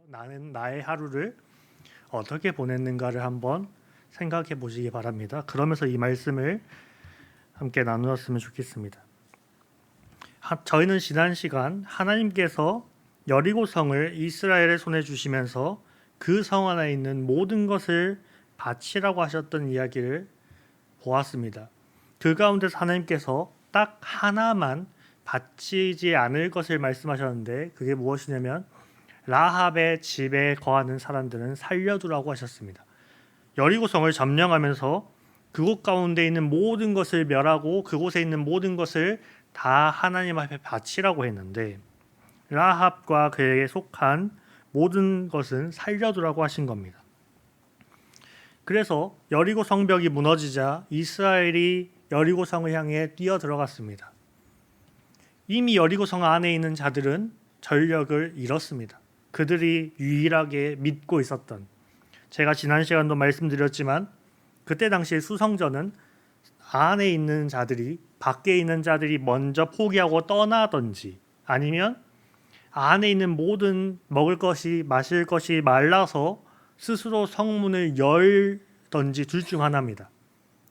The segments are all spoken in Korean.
나는 나의 하루를 어떻게 보냈는가를 한번 생각해 보시기 바랍니다. 그러면서 이 말씀을 함께 나누었으면 좋겠습니다. 저희는 지난 시간 하나님께서 여리고성을 이스라엘의 손에 주시면서 그 성 안에 있는 모든 것을 바치라고 하셨던 이야기를 보았습니다. 그 가운데서 하나님께서 딱 하나만 바치지 않을 것을 말씀하셨는데 그게 무엇이냐면 라합의 집에 거하는 사람들은 살려두라고 하셨습니다. 여리고성을 점령하면서 그곳 가운데 있는 모든 것을 멸하고 그곳에 있는 모든 것을 다 하나님 앞에 바치라고 했는데 라합과 그에게 속한 모든 것은 살려두라고 하신 겁니다. 그래서 여리고 성벽이 무너지자 이스라엘이 여리고성을 향해 뛰어 들어갔습니다. 이미 여리고성 안에 있는 자들은 전력을 잃었습니다. 그들이 유일하게 믿고 있었던, 제가 지난 시간도 말씀드렸지만 그때 당시에 수성전은 안에 있는 자들이, 밖에 있는 자들이 먼저 포기하고 떠나든지 아니면 안에 있는 모든 먹을 것이 마실 것이 말라서 스스로 성문을 열든지 둘 중 하나입니다.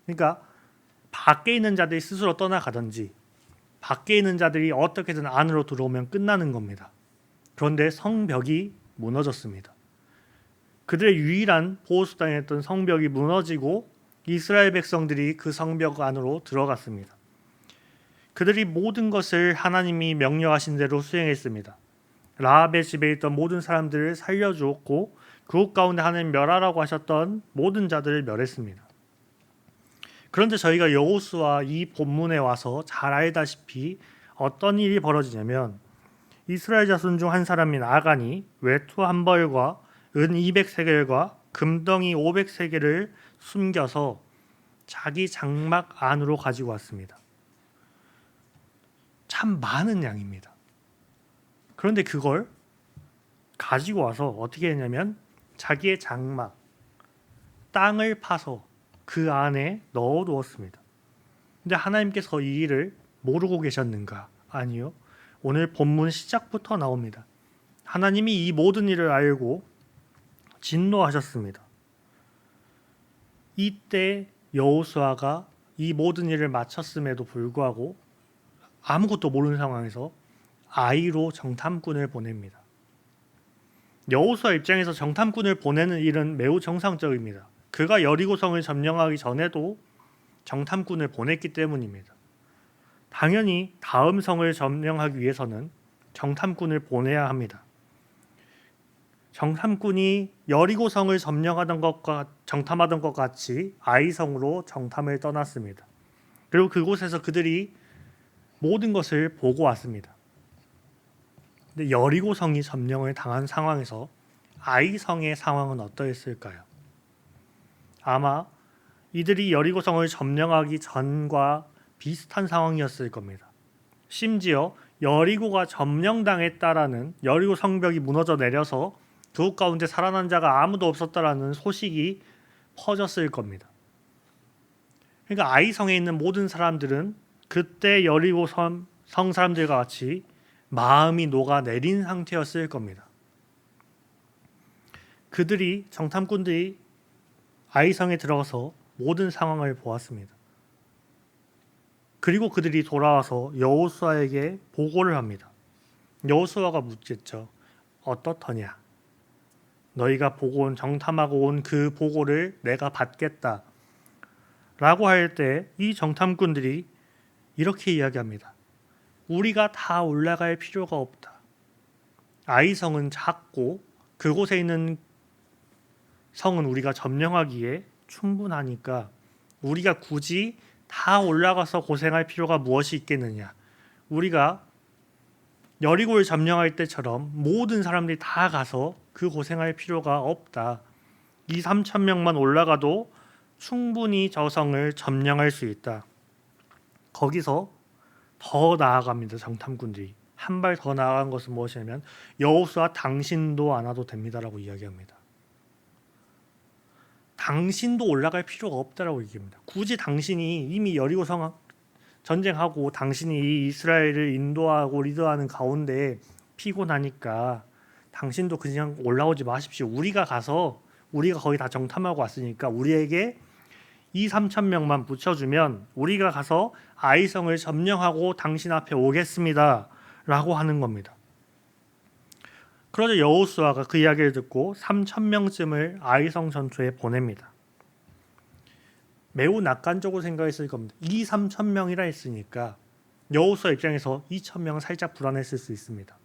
그러니까 밖에 있는 자들이 스스로 떠나가든지 밖에 있는 자들이 어떻게든 안으로 들어오면 끝나는 겁니다. 그런데 성벽이 무너졌습니다. 그들의 유일한 보호수단이었던 성벽이 무너지고 이스라엘 백성들이 그 성벽 안으로 들어갔습니다. 그들이 모든 것을 하나님이 명령하신 대로 수행했습니다. 라합의 집에 있던 모든 사람들을 살려주었고 그곳 가운데 하나님 멸하라고 하셨던 모든 자들을 멸했습니다. 그런데 저희가 여호수아 이 본문에 와서 잘 알다시피 어떤 일이 벌어지냐면 이스라엘 자손 중 한 사람인 아간이 외투 한 벌과 은 200세겔과 금덩이 500세겔을 숨겨서 자기 장막 안으로 가지고 왔습니다. 참 많은 양입니다. 그런데 그걸 가지고 와서 어떻게 했냐면 자기의 장막, 땅을 파서 그 안에 넣어두었습니다. 근데 하나님께서 이 일을 모르고 계셨는가? 아니요. 오늘 본문 시작부터 나옵니다. 하나님이 이 모든 일을 알고 진노하셨습니다. 이때 여호수아가 이 모든 일을 마쳤음에도 불구하고 아무것도 모르는 상황에서 아이로 정탐꾼을 보냅니다. 여호수아 입장에서 정탐꾼을 보내는 일은 매우 정상적입니다. 그가 여리고성을 점령하기 전에도 정탐꾼을 보냈기 때문입니다. 당연히 다음 성을 점령하기 위해서는 정탐꾼을 보내야 합니다. 정탐꾼이 여리고성을 점령하던 것과 정탐하던 것 같이 아이성으로 정탐을 떠났습니다. 그리고 그곳에서 그들이 모든 것을 보고 왔습니다. 근데 여리고성이 점령을 당한 상황에서 아이성의 상황은 어떠했을까요? 아마 이들이 여리고성을 점령하기 전과 비슷한 상황이었을 겁니다. 심지어 여리고가 점령당했다라는, 여리고 성벽이 무너져 내려서 그곳 가운데 살아난 자가 아무도 없었다라는 소식이 퍼졌을 겁니다. 그러니까 아이성에 있는 모든 사람들은 그때 여리고 성 사람들과 같이 마음이 녹아내린 상태였을 겁니다. 그들이, 정탐꾼들이 아이성에 들어가서 모든 상황을 보았습니다. 그리고 그들이 돌아와서 여호수아에게 보고를 합니다. 여호수아가 묻겠죠. 어떻더냐? 너희가 보고 온, 정탐하고 온 그 보고를 내가 받겠다 라고 할 때 이 정탐꾼들이 이렇게 이야기합니다. 우리가 다 올라갈 필요가 없다. 아이성은 작고 그곳에 있는 성은 우리가 점령하기에 충분하니까 우리가 굳이 다 올라가서 고생할 필요가 무엇이 있겠느냐. 우리가 여리고를 점령할 때처럼 모든 사람들이 다 가서 그 고생할 필요가 없다. 2-3천 명만 올라가도 충분히 저 성을 점령할 수 있다. 거기서 더 나아갑니다. 정탐꾼들이 한 발 더 나아간 것은 무엇이냐면 여호수아 당신도 안 와도 됩니다라고 이야기합니다. 당신도 올라갈 필요가 없다라고 얘기합니다. 굳이 당신이 이미 여리고 성 전쟁하고 당신이 이 이스라엘을 인도하고 리더하는 가운데 피곤하니까 당신도 그냥 올라오지 마십시오. 우리가 거의 다 정탐하고 왔으니까 우리에게 2-3천 명만 붙여주면 우리가 가서 아이성을 점령하고 당신 앞에 오겠습니다 라고 하는 겁니다. 그러자 여호수아가 그 이야기를 듣고 3천 명쯤을 아이성 전투에 보냅니다. 매우 낙관적으로 생각했을 겁니다. 2-3천 명이라 했으니까 여호수아 입장에서 2천 명은 살짝 불안했을 수 있습니다.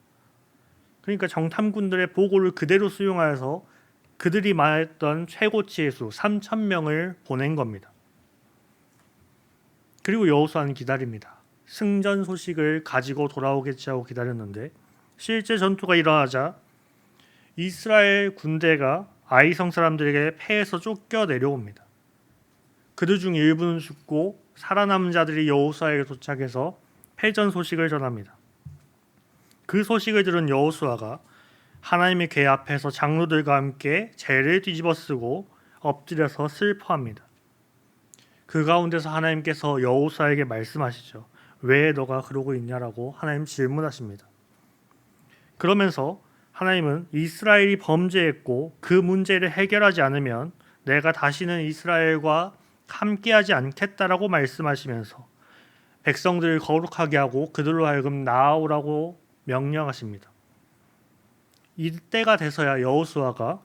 그러니까 정탐군들의 보고를 그대로 수용하여서 그들이 말했던 최고치의 수 3천 명을 보낸 겁니다. 그리고 여호수아는 기다립니다. 승전 소식을 가지고 돌아오겠지 하고 기다렸는데 실제 전투가 일어나자 이스라엘 군대가 아이성 사람들에게 패해서 쫓겨 내려옵니다. 그들 중 일부는 죽고 살아남은 자들이 여호수아에게 도착해서 패전 소식을 전합니다. 그 소식을 들은 여호수아가 하나님의 궤 앞에서 장로들과 함께 재를 뒤집어쓰고 엎드려서 슬퍼합니다. 그 가운데서 하나님께서 여호수아에게 말씀하시죠. 왜 너가 그러고 있냐라고 하나님 질문하십니다. 그러면서 하나님은 이스라엘이 범죄했고 그 문제를 해결하지 않으면 내가 다시는 이스라엘과 함께하지 않겠다라고 말씀하시면서 백성들을 거룩하게 하고 그들로 하여금 나아오라고 명령하십니다. 이때가 돼서야 여호수아가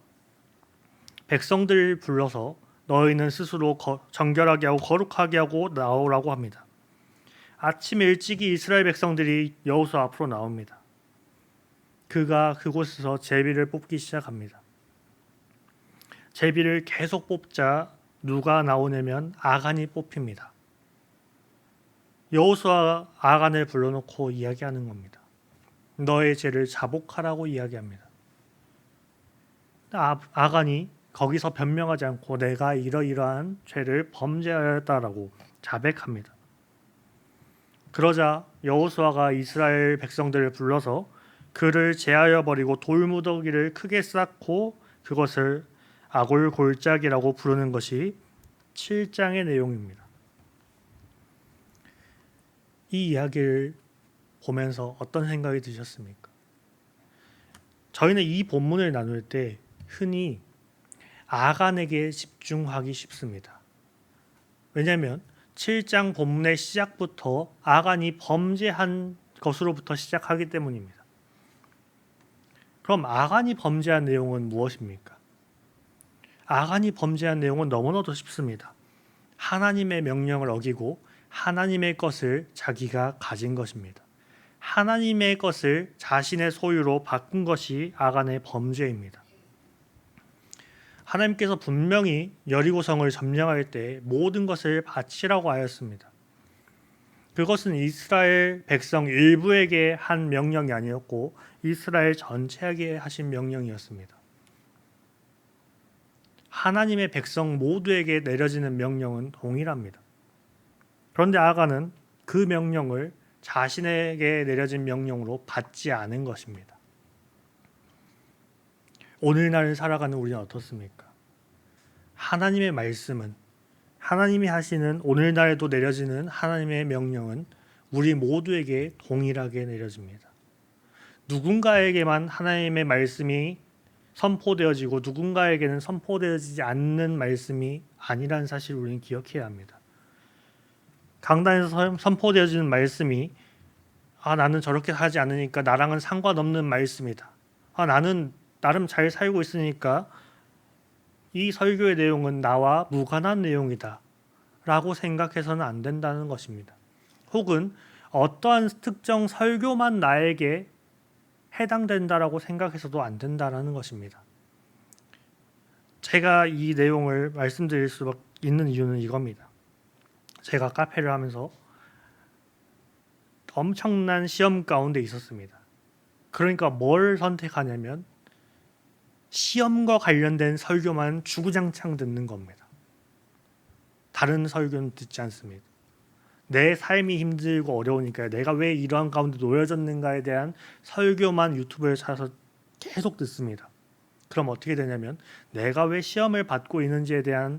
백성들을 불러서 너희는 스스로 정결하게 하고 거룩하게 하고 나오라고 합니다. 아침 일찍이 이스라엘 백성들이 여호수아 앞으로 나옵니다. 그가 그곳에서 제비를 뽑기 시작합니다. 제비를 계속 뽑자 누가 나오냐면 아간이 뽑힙니다. 여호수아 아간을 불러놓고 이야기하는 겁니다. 너의 죄를 자복하라고 이야기합니다. 아간이 거기서 변명하지 않고 내가 이러이러한 죄를 범죄하였다라고 자백합니다. 그러자 여호수아가 이스라엘 백성들을 불러서 그를 제하여 버리고 돌무더기를 크게 쌓고 그것을 아골골짜기라고 부르는 것이 7장의 내용입니다. 이 이야기를 보면서 어떤 생각이 드셨습니까? 저희는 이 본문을 나눌 때 흔히 아간에게 집중하기 쉽습니다. 왜냐하면 7장 본문의 시작부터 아간이 범죄한 것으로부터 시작하기 때문입니다. 그럼 아간이 범죄한 내용은 무엇입니까? 아간이 범죄한 내용은 너무나도 쉽습니다. 하나님의 명령을 어기고 하나님의 것을 자기가 가진 것입니다. 하나님의 것을 자신의 소유로 바꾼 것이 아간의 범죄입니다. 하나님께서 분명히 여리고성을 점령할 때 모든 것을 바치라고 하였습니다. 그것은 이스라엘 백성 일부에게 한 명령이 아니었고 이스라엘 전체에게 하신 명령이었습니다. 하나님의 백성 모두에게 내려지는 명령은 동일합니다. 그런데 아간은 그 명령을 자신에게 내려진 명령으로 받지 않은 것입니다. 오늘날 살아가는 우리는 어떻습니까? 하나님의 말씀은 하나님이 하시는 오늘날에도 내려지는 하나님의 명령은 우리 모두에게 동일하게 내려집니다. 누군가에게만 하나님의 말씀이 선포되어지고 누군가에게는 선포되어지지 않는 말씀이 아니라는 사실을 우리는 기억해야 합니다. 강단에서 선포되어지는 말씀이 나는 저렇게 하지 않으니까 나랑은 상관없는 말씀이다. 나는 나름 잘 살고 있으니까 이 설교의 내용은 나와 무관한 내용이다 라고 생각해서는 안 된다는 것입니다. 혹은 어떠한 특정 설교만 나에게 해당된다라고 생각해서도 안 된다라는 것입니다. 제가 이 내용을 말씀드릴 수 있는 이유는 이겁니다. 제가 카페를 하면서 엄청난 시험 가운데 있었습니다. 그러니까 뭘 선택하냐면 시험과 관련된 설교만 주구장창 듣는 겁니다. 다른 설교는 듣지 않습니다. 내 삶이 힘들고 어려우니까 내가 왜 이러한 가운데 놓여졌는가에 대한 설교만 유튜브에 찾아서 계속 듣습니다. 그럼 어떻게 되냐면 내가 왜 시험을 받고 있는지에 대한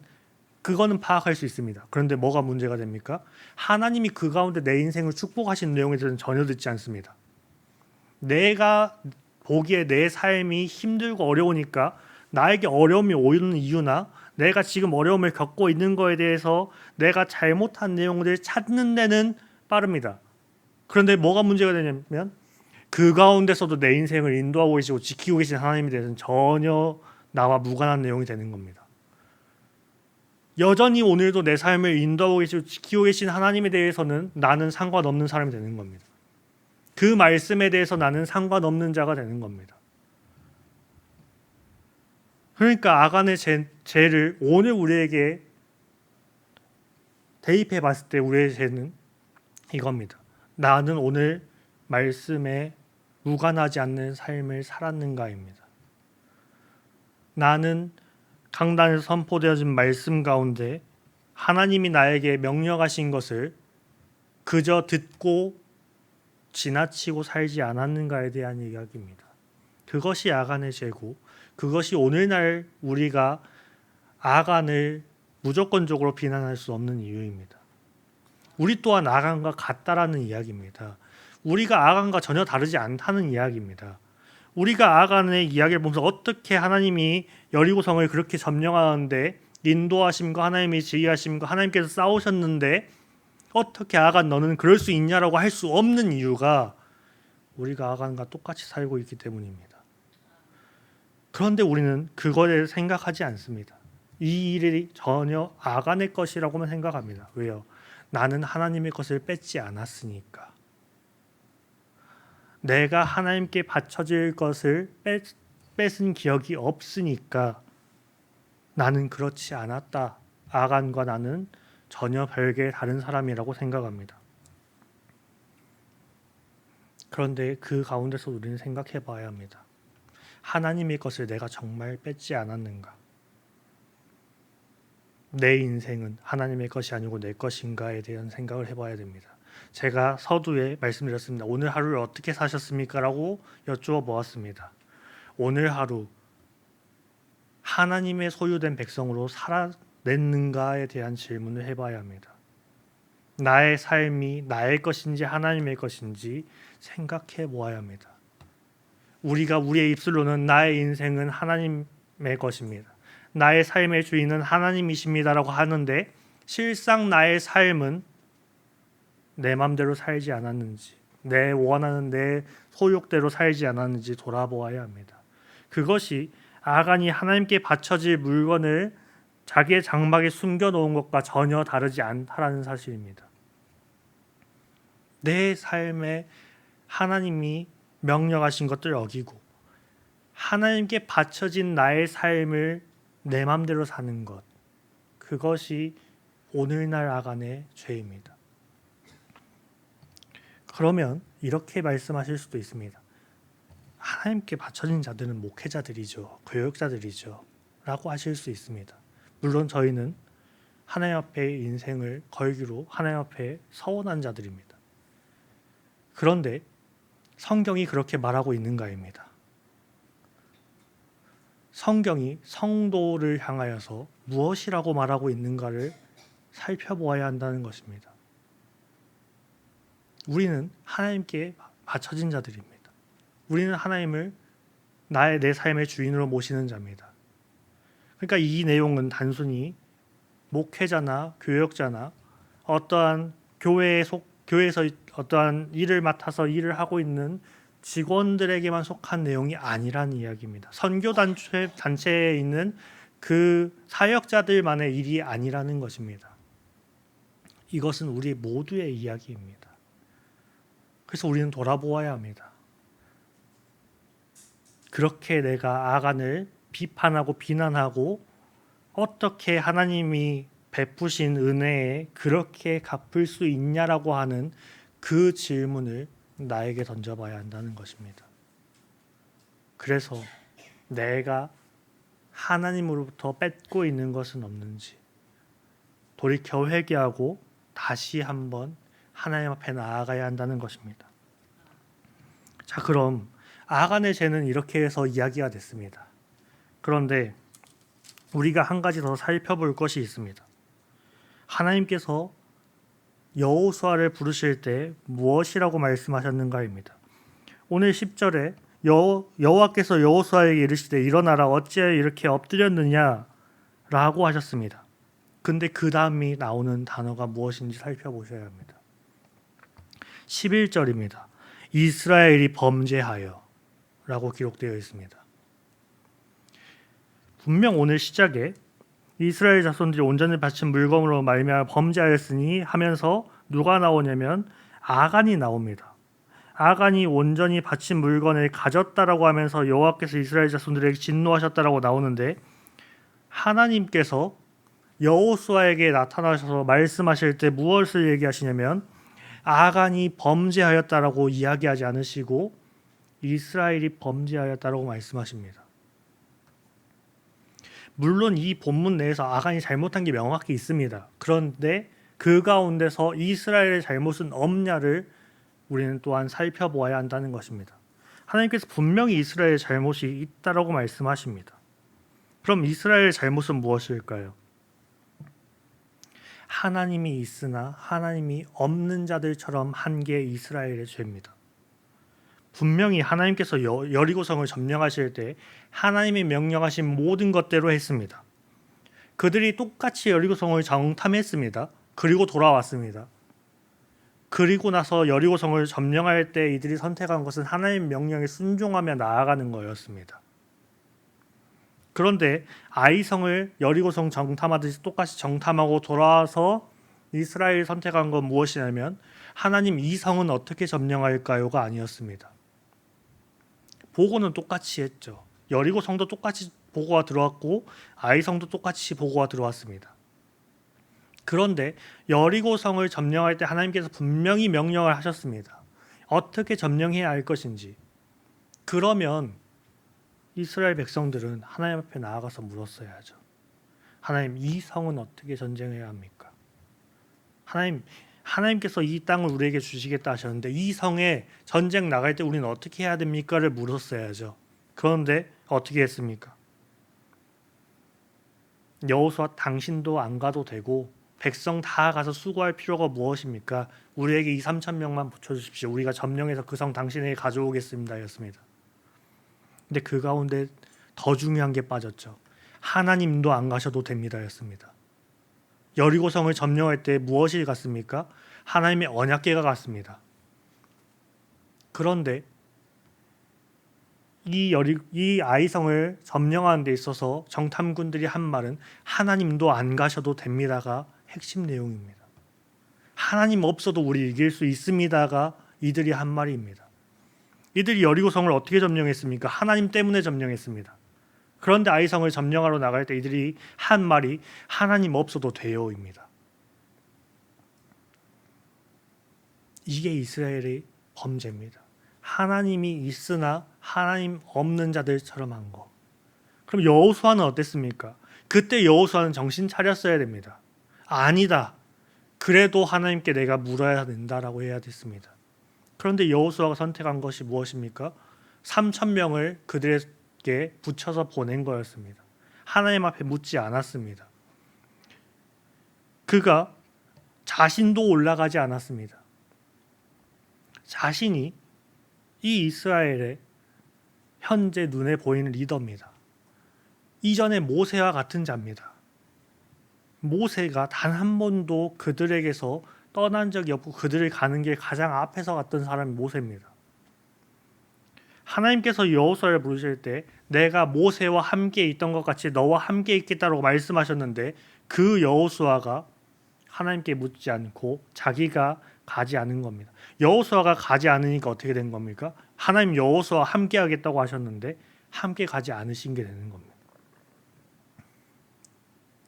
그거는 파악할 수 있습니다. 그런데 뭐가 문제가 됩니까? 하나님이 그 가운데 내 인생을 축복하신 내용에 대해서는 전혀 듣지 않습니다. 내가 보기에 내 삶이 힘들고 어려우니까 나에게 어려움이 오는 이유나 내가 지금 어려움을 겪고 있는 거에 대해서 내가 잘못한 내용들을 찾는 데는 빠릅니다. 그런데 뭐가 문제가 되냐면 그 가운데서도 내 인생을 인도하고 계시고 지키고 계신 하나님에 대해서는 전혀 나와 무관한 내용이 되는 겁니다. 여전히 오늘도 내 삶을 인도하고 계시고 지키고 계신 하나님에 대해서는 나는 상관없는 사람이 되는 겁니다. 그 말씀에 대해서 나는 상관없는 자가 되는 겁니다. 그러니까 아간의 죄를 오늘 우리에게 대입해 봤을 때 우리의 죄는 이겁니다. 나는 오늘 말씀에 무관하지 않는 삶을 살았는가입니다. 나는 강단에서 선포되어진 말씀 가운데 하나님이 나에게 명령하신 것을 그저 듣고 지나치고 살지 않았는가에 대한 이야기입니다. 그것이 아간의 죄고 그것이 오늘날 우리가 아간을 무조건적으로 비난할 수 없는 이유입니다. 우리 또한 아간과 같다라는 이야기입니다. 우리가 아간과 전혀 다르지 않다는 이야기입니다. 우리가 아간의 이야기를 보면서 어떻게 하나님이 여리고성을 그렇게 점령하는데 인도하심과 하나님의 지휘하심과 하나님께서 싸우셨는데 어떻게 아간 너는 그럴 수 있냐라고 할 수 없는 이유가 우리가 아간과 똑같이 살고 있기 때문입니다. 그런데 우리는 그거에 생각하지 않습니다. 이 일이 전혀 아간의 것이라고만 생각합니다. 왜요? 나는 하나님의 것을 뺏지 않았으니까. 내가 하나님께 바쳐질 것을 뺏은 기억이 없으니까 나는 그렇지 않았다. 아간과 나는 전혀 별개의 다른 사람이라고 생각합니다. 그런데 그 가운데서 우리는 생각해 봐야 합니다. 하나님의 것을 내가 정말 뺏지 않았는가? 내 인생은 하나님의 것이 아니고 내 것인가에 대한 생각을 해봐야 됩니다. 제가 서두에 말씀드렸습니다. 오늘 하루를 어떻게 사셨습니까? 라고 여쭈어 보았습니다. 오늘 하루 하나님의 소유된 백성으로 살아냈는가에 대한 질문을 해봐야 합니다. 나의 삶이 나의 것인지 하나님의 것인지 생각해 보아야 합니다. 우리가 우리의 입술로는 나의 인생은 하나님의 것입니다. 나의 삶의 주인은 하나님이십니다라고 하는데 실상 나의 삶은 내 맘대로 살지 않았는지, 내 원하는 내 소욕대로 살지 않았는지 돌아보아야 합니다. 그것이 아간이 하나님께 바쳐질 물건을 자기의 장막에 숨겨놓은 것과 전혀 다르지 않다라는 사실입니다. 내 삶에 하나님이 명령하신 것들을 어기고 하나님께 바쳐진 나의 삶을 내 맘대로 사는 것, 그것이 오늘날 아간의 죄입니다. 그러면 이렇게 말씀하실 수도 있습니다. 하나님께 바쳐진 자들은 목회자들이죠. 교역자들이죠. 라고 하실 수 있습니다. 물론 저희는 하나님 앞에 인생을 걸기로 하나님 앞에 서원한 자들입니다. 그런데 성경이 그렇게 말하고 있는가입니다. 성경이 성도를 향하여서 무엇이라고 말하고 있는가를 살펴보아야 한다는 것입니다. 우리는 하나님께 바쳐진 자들입니다. 우리는 하나님을 내 삶의 주인으로 모시는 자입니다. 그러니까 이 내용은 단순히 목회자나 교역자나 어떠한 교회에서 어떠한 일을 맡아서 일을 하고 있는 직원들에게만 속한 내용이 아니라는 이야기입니다. 선교 단체에 있는 그 사역자들만의 일이 아니라는 것입니다. 이것은 우리 모두의 이야기입니다. 그래서 우리는 돌아보아야 합니다. 그렇게 내가 아간을 비판하고 비난하고 어떻게 하나님이 베푸신 은혜에 그렇게 갚을 수 있냐라고 하는 그 질문을 나에게 던져봐야 한다는 것입니다. 그래서 내가 하나님으로부터 뺏고 있는 것은 없는지 돌이켜 회개하고 다시 한번 하나님 앞에 나아가야 한다는 것입니다. 자, 그럼 아간의 죄는 이렇게 해서 이야기가 됐습니다. 그런데 우리가 한 가지 더 살펴볼 것이 있습니다. 하나님께서 여호수아를 부르실 때 무엇이라고 말씀하셨는가입니다. 오늘 10절에 여호와께서 여호수아에게 이르시되 일어나라 어찌하여 이렇게 엎드렸느냐라고 하셨습니다. 근데 그 다음이 나오는 단어가 무엇인지 살펴보셔야 합니다. 11절입니다. 이스라엘이 범죄하여 라고 기록되어 있습니다. 분명 오늘 시작에 이스라엘 자손들이 온전히 바친 물건으로 말미암아 범죄하였으니 하면서 누가 나오냐면 아간이 나옵니다. 아간이 온전히 바친 물건을 가졌다라고 하면서 여호와께서 이스라엘 자손들에게 진노하셨다라고 나오는데, 하나님께서 여호수아에게 나타나셔서 말씀하실 때 무엇을 얘기하시냐면 아간이 범죄하였다라고 이야기하지 않으시고 이스라엘이 범죄하였다라고 말씀하십니다. 물론 이 본문 내에서 아간이 잘못한 게 명확히 있습니다. 그런데 그 가운데서 이스라엘의 잘못은 없냐를 우리는 또한 살펴보아야 한다는 것입니다. 하나님께서 분명히 이스라엘의 잘못이 있다라고 말씀하십니다. 그럼 이스라엘의 잘못은 무엇일까요? 하나님이 있으나 하나님이 없는 자들처럼 한 게 이스라엘의 죄입니다. 분명히 하나님께서 여리고성을 점령하실 때 하나님이 명령하신 모든 것대로 했습니다. 그들이 똑같이 여리고성을 정탐했습니다. 그리고 돌아왔습니다. 그리고 나서 여리고성을 점령할 때 이들이 선택한 것은 하나님의 명령에 순종하며 나아가는 거였습니다. 그런데 아이성을 여리고성 정탐하듯이 똑같이 정탐하고 돌아와서 이스라엘이 선택한 건 무엇이냐면 하나님 이 성은 어떻게 점령할까요가 아니었습니다. 보고는 똑같이 했죠. 여리고성도 똑같이 보고가 들어왔고 아이성도 똑같이 보고가 들어왔습니다. 그런데 여리고성을 점령할 때 하나님께서 분명히 명령을 하셨습니다. 어떻게 점령해야 할 것인지. 그러면 이스라엘 백성들은 하나님 앞에 나아가서 물었어야죠. 하나님, 이 성은 어떻게 전쟁해야 합니까? 하나님께서 이 땅을 우리에게 주시겠다 하셨는데 이 성에 전쟁 나갈 때 우리는 어떻게 해야 됩니까를 물었어야죠. 그런데 어떻게 했습니까? 여호수아, 당신도 안 가도 되고 백성 다 가서 수고할 필요가 무엇입니까? 우리에게 2-3천 명만 붙여주십시오. 우리가 점령해서 그 성 당신에게 가져오겠습니다 였습니다. 근데 그 가운데 더 중요한 게 빠졌죠. 하나님도 안 가셔도 됩니다 였습니다. 여리고성을 점령할 때 무엇이 갔습니까? 하나님의 언약궤가 갔습니다. 그런데 이 아이성을 점령하는 데 있어서 정탐군들이 한 말은 하나님도 안 가셔도 됩니다가 핵심 내용입니다. 하나님 없어도 우리 이길 수 있습니다가 이들이 한 말입니다. 이들이 여리고성을 어떻게 점령했습니까? 하나님 때문에 점령했습니다. 그런데 아이성을 점령하러 나갈 때 이들이 한 말이 하나님 없어도 돼요입니다. 이게 이스라엘의 범죄입니다. 하나님이 있으나 하나님 없는 자들처럼 한 거. 그럼 여호수아는 어땠습니까? 그때 여호수아는 정신 차렸어야 됩니다. 아니다. 그래도 하나님께 내가 물어야 된다라고 해야 됐습니다. 그런데 여호수아가 선택한 것이 무엇입니까? 3,000명을 그들에게 붙여서 보낸 거였습니다. 하나님 앞에 묻지 않았습니다. 그가 자신도 올라가지 않았습니다. 자신이 이 이스라엘의 현재 눈에 보이는 리더입니다. 이전에 모세와 같은 자입니다. 모세가 단 한 번도 그들에게서 떠난 적이 없고 그들을 가는 길 가장 앞에서 갔던 사람이 모세입니다. 하나님께서 여호수아를 부르실 때 내가 모세와 함께 있던 것 같이 너와 함께 있겠다고 말씀하셨는데 그 여호수아가 하나님께 묻지 않고 자기가 가지 않은 겁니다. 여호수아가 가지 않으니까 어떻게 된 겁니까? 하나님 여호수아와 함께 하겠다고 하셨는데 함께 가지 않으신 게 되는 겁니다.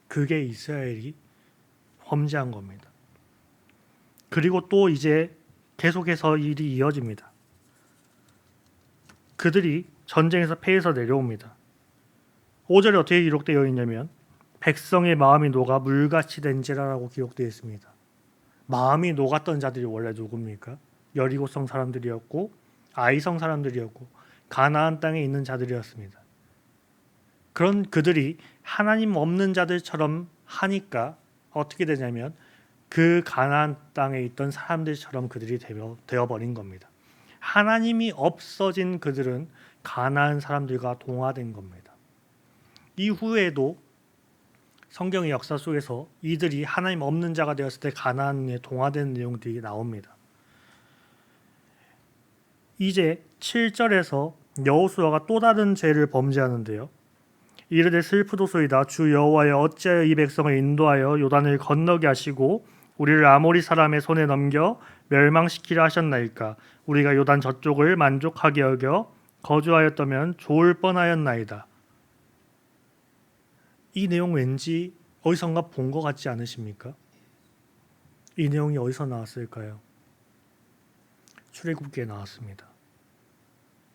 그게 이스라엘이 범죄한 겁니다. 그리고 또 이제 계속해서 일이 이어집니다. 그들이 전쟁에서 패해서 내려옵니다. 5절에 어떻게 기록되어 있냐면 백성의 마음이 녹아 물같이 된지라라고 기록되어 있습니다. 마음이 녹았던 자들이 원래 누굽니까? 여리고성 사람들이었고 아이성 사람들이었고 가나안 땅에 있는 자들이었습니다. 그런 그들이 하나님 없는 자들처럼 하니까 어떻게 되냐면 그 가나안 땅에 있던 사람들처럼 그들이 되어버린 겁니다. 하나님이 없어진 그들은 가나안 사람들과 동화된 겁니다. 이후에도 성경의 역사 속에서 이들이 하나님 없는 자가 되었을 때 가나안에 동화된 내용들이 나옵니다. 이제 7절에서 여호수아가 또 다른 죄를 범죄하는데요. 이르되 슬프도소이다. 주 여호와여 어찌하여 이 백성을 인도하여 요단을 건너게 하시고 우리를 아모리 사람의 손에 넘겨 멸망시키려 하셨나이까. 우리가 요단 저쪽을 만족하게 여겨 거주하였다면 좋을 뻔하였나이다. 이 내용 왠지 어디선가 본 것 같지 않으십니까? 이 내용이 어디서 나왔을까요? 출애굽기에 나왔습니다.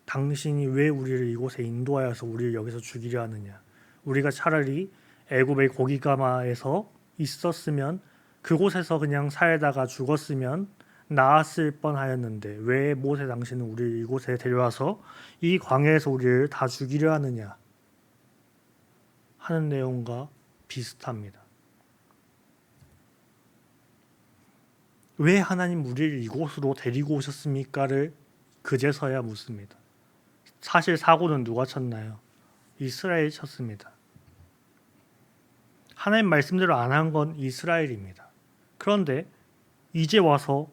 당신이 왜 우리를 이곳에 인도하여서 우리를 여기서 죽이려 하느냐? 우리가 차라리 애굽의 고기가마에서 있었으면 그곳에서 그냥 살다가 죽었으면 나았을 뻔하였는데 왜 모세 당신은 우리를 이곳에 데려와서 이 광야에서 우리를 다 죽이려 하느냐 하는 내용과 비슷합니다. 왜 하나님 우리를 이곳으로 데리고 오셨습니까를 그제서야 묻습니다. 사실 사고는 누가 쳤나요? 이스라엘이 쳤습니다. 하나님 말씀대로 안 한 건 이스라엘입니다. 그런데 이제 와서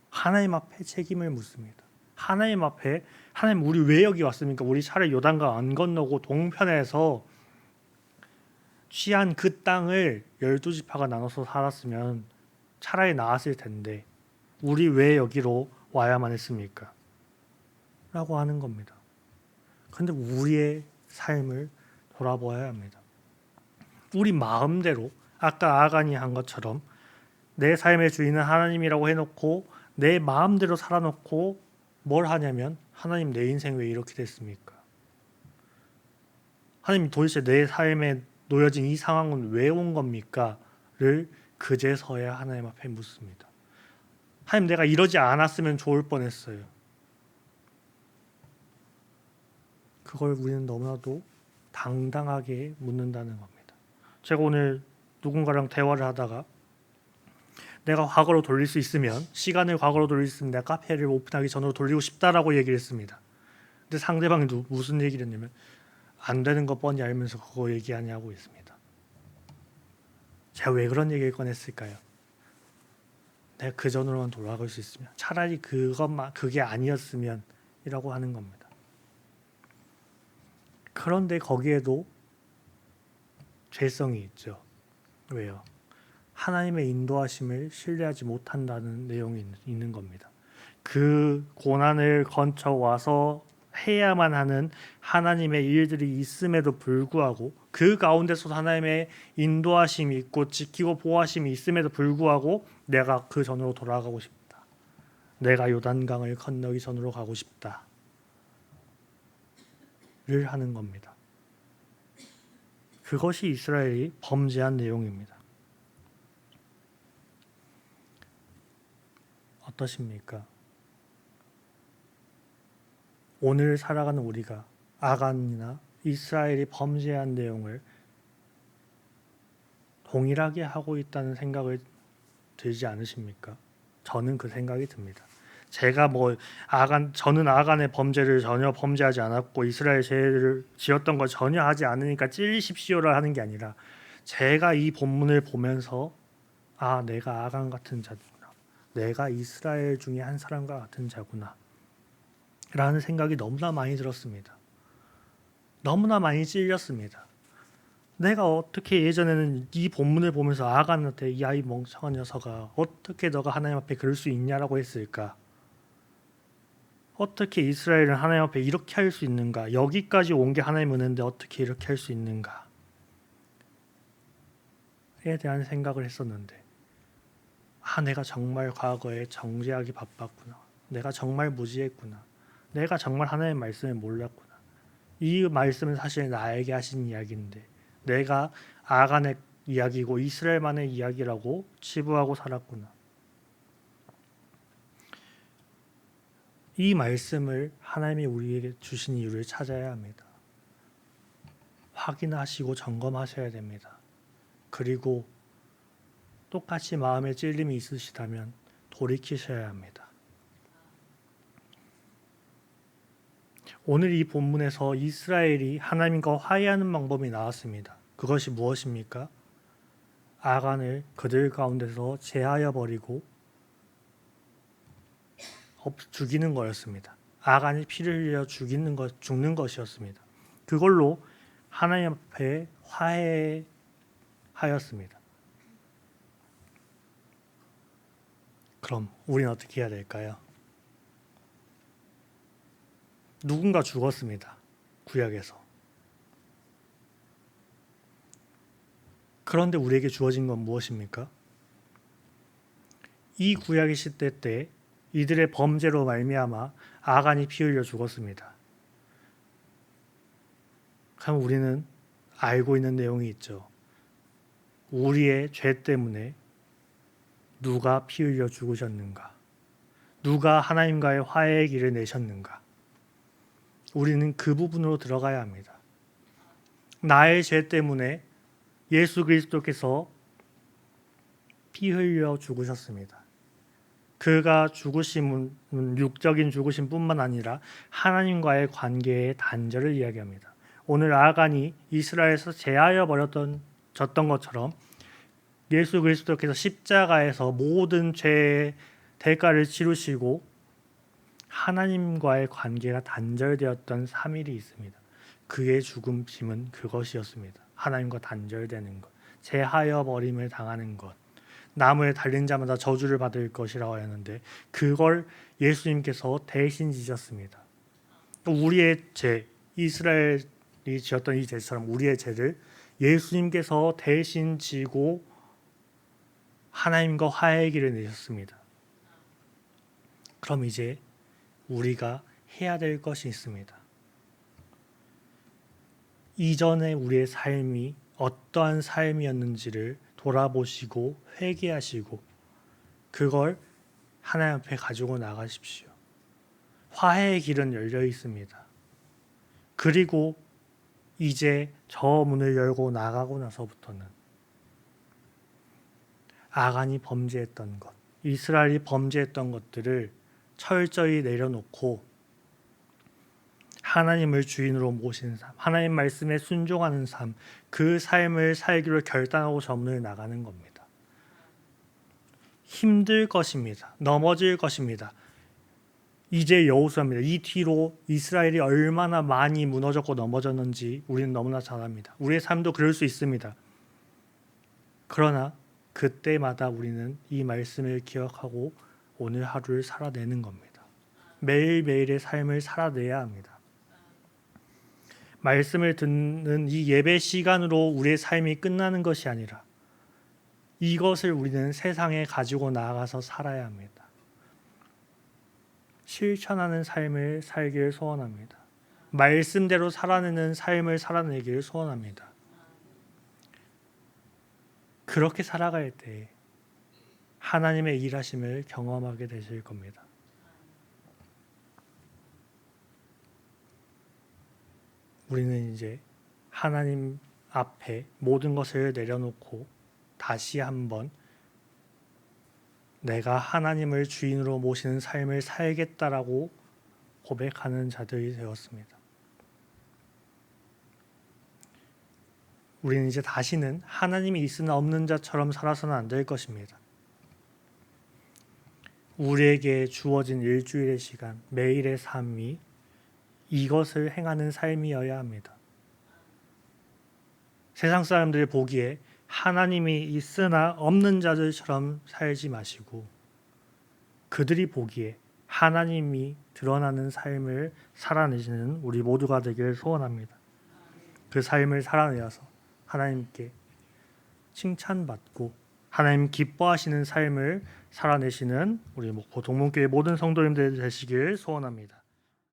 하나님 앞에 책임을 묻습니다. 하나님 앞에 하나님 우리 왜 여기 왔습니까? 우리 차라리 요단강 안 건너고 동편에서 취한 그 땅을 12지파가 나눠서 살았으면 차라리 나았을 텐데 우리 왜 여기로 와야만 했습니까? 라고 하는 겁니다. 그런데 우리의 삶을 돌아보아야 합니다. 우리 마음대로 아까 아간이 한 것처럼 내 삶의 주인은 하나님이라고 해놓고 내 마음대로 살아놓고 뭘 하냐면 하나님 내 인생 왜 이렇게 됐습니까? 하나님 도대체 내 삶에 놓여진 이 상황은 왜 온 겁니까? 를 그제서야 하나님 앞에 묻습니다. 하나님 내가 이러지 않았으면 좋을 뻔했어요. 그걸 우리는 너무나도 당당하게 묻는다는 겁니다. 제가 오늘 누군가랑 대화를 하다가 내가 과거로 돌릴 수 있으면 시간을 과거로 돌릴 수 있으면 내가 카페를 오픈하기 전으로 돌리고 싶다라고 얘기를 했습니다. 근데 상대방이 무슨 얘기를 했냐면 안 되는 거 뻔히 알면서 그거 얘기하냐고 했습니다. 제가 왜 그런 얘기를 꺼냈을까요? 내가 그 전으로만 돌아갈 수 있으면 차라리 그게 아니었으면 이라고 하는 겁니다. 그런데 거기에도 죄성이 있죠. 왜요? 하나님의 인도하심을 신뢰하지 못한다는 내용이 있는 겁니다. 그 고난을 거쳐와서 해야만 하는 하나님의 일들이 있음에도 불구하고 그 가운데서 하나님의 인도하심이 있고 지키고 보호하심이 있음에도 불구하고 내가 그 전으로 돌아가고 싶다. 내가 요단강을 건너기 전으로 가고 싶다. 를 하는 겁니다. 그것이 이스라엘이 범죄한 내용입니다. 어떠십니까? 오늘 살아가는 우리가 아간이나 이스라엘이 범죄한 내용을 동일하게 하고 있다는 생각을 들지 않으십니까? 저는 그 생각이 듭니다. 제가 저는 아간의 범죄를 전혀 범죄하지 않았고 이스라엘 죄를 지었던 거 전혀 하지 않으니까 찔리십시오를 하는 게 아니라 제가 이 본문을 보면서 내가 아간 같은 자구나. 내가 이스라엘 중에 한 사람과 같은 자구나. 라는 생각이 너무나 많이 들었습니다. 너무나 많이 찔렸습니다. 내가 어떻게 예전에는 이 본문을 보면서 아간한테 이 아이 멍청한 녀석아 어떻게 너가 하나님 앞에 그럴 수 있냐라고 했을까? 어떻게 이스라엘은 하나님 앞에 이렇게 할 수 있는가? 여기까지 온 게 하나님 은혜인데 어떻게 이렇게 할 수 있는가? 에 대한 생각을 했었는데 내가 정말 과거에 정죄하기 바빴구나. 내가 정말 무지했구나. 내가 정말 하나님의 말씀을 몰랐구나. 이 말씀은 사실 나에게 하신 이야기인데 내가 아간의 이야기고 이스라엘만의 이야기라고 치부하고 살았구나. 이 말씀을 하나님이 우리에게 주신 이유를 찾아야 합니다. 확인하시고 점검하셔야 됩니다. 그리고 똑같이 마음에 찔림이 있으시다면 돌이키셔야 합니다. 오늘 이 본문에서 이스라엘이 하나님과 화해하는 방법이 나왔습니다. 그것이 무엇입니까? 아간을 그들 가운데서 제하여 버리고 죽이는 거였습니다. 아간이 피를 흘려 죽는 것이었습니다. 그걸로 하나님 앞에 화해하였습니다. 그럼 우리는 어떻게 해야 될까요? 누군가 죽었습니다. 구약에서. 그런데 우리에게 주어진 건 무엇입니까? 이 구약의 시대 때 이들의 범죄로 말미암아 아간이 피 흘려 죽었습니다. 그럼 우리는 알고 있는 내용이 있죠. 우리의 죄 때문에 누가 피 흘려 죽으셨는가? 누가 하나님과의 화해의 길을 내셨는가? 우리는 그 부분으로 들어가야 합니다. 나의 죄 때문에 예수 그리스도께서 피 흘려 죽으셨습니다. 그가 죽으심은 육적인 죽으심뿐만 아니라 하나님과의 관계의 단절을 이야기합니다. 오늘 아간이 이스라엘에서 제하여 졌던 것처럼 예수 그리스도께서 십자가에서 모든 죄의 대가를 치르시고 하나님과의 관계가 단절되었던 3일이 있습니다. 그의 죽음심은 그것이었습니다. 하나님과 단절되는 것, 제하여 버림을 당하는 것, 나무에 달린 자마다 저주를 받을 것이라고 하였는데 그걸 예수님께서 대신 지셨습니다. 우리의 죄, 이스라엘이 지었던 이 죄처럼 우리의 죄를 예수님께서 대신 지고 하나님과 화해의 길을 내셨습니다. 그럼 이제 우리가 해야 될 것이 있습니다. 이전에 우리의 삶이 어떠한 삶이었는지를 돌아보시고 회개하시고 그걸 하나님 앞에 가지고 나가십시오. 화해의 길은 열려 있습니다. 그리고 이제 저 문을 열고 나가고 나서부터는 아간이 범죄했던 것, 이스라엘이 범죄했던 것들을 철저히 내려놓고 하나님을 주인으로 모시는 삶, 하나님 말씀에 순종하는 삶, 그 삶을 살기로 결단하고 저 문을 나가는 겁니다. 힘들 것입니다. 넘어질 것입니다. 이제 여호수아입니다. 이 뒤로 이스라엘이 얼마나 많이 무너졌고 넘어졌는지 우리는 너무나 잘 압니다. 우리의 삶도 그럴 수 있습니다. 그러나 그때마다 우리는 이 말씀을 기억하고 오늘 하루를 살아내는 겁니다. 매일매일의 삶을 살아내야 합니다. 말씀을 듣는 이 예배 시간으로 우리의 삶이 끝나는 것이 아니라 이것을 우리는 세상에 가지고 나아가서 살아야 합니다. 실천하는 삶을 살기를 소원합니다. 말씀대로 살아내는 삶을 살아내기를 소원합니다. 그렇게 살아갈 때 하나님의 일하심을 경험하게 되실 겁니다. 우리는 이제 하나님 앞에 모든 것을 내려놓고 다시 한번 내가 하나님을 주인으로 모시는 삶을 살겠다라고 고백하는 자들이 되었습니다. 우리는 이제 다시는 하나님이 있으나 없는 자처럼 살아서는 안 될 것입니다. 우리에게 주어진 일주일의 시간, 매일의 삶이 이것을 행하는 삶이어야 합니다. 세상 사람들이 보기에 하나님이 있으나 없는 자들처럼 살지 마시고 그들이 보기에 하나님이 드러나는 삶을 살아내시는 우리 모두가 되기를 소원합니다. 그 삶을 살아내어서 하나님께 칭찬받고 하나님 기뻐하시는 삶을 살아내시는 우리 목포 동문교회 모든 성도님들 되시길 소원합니다.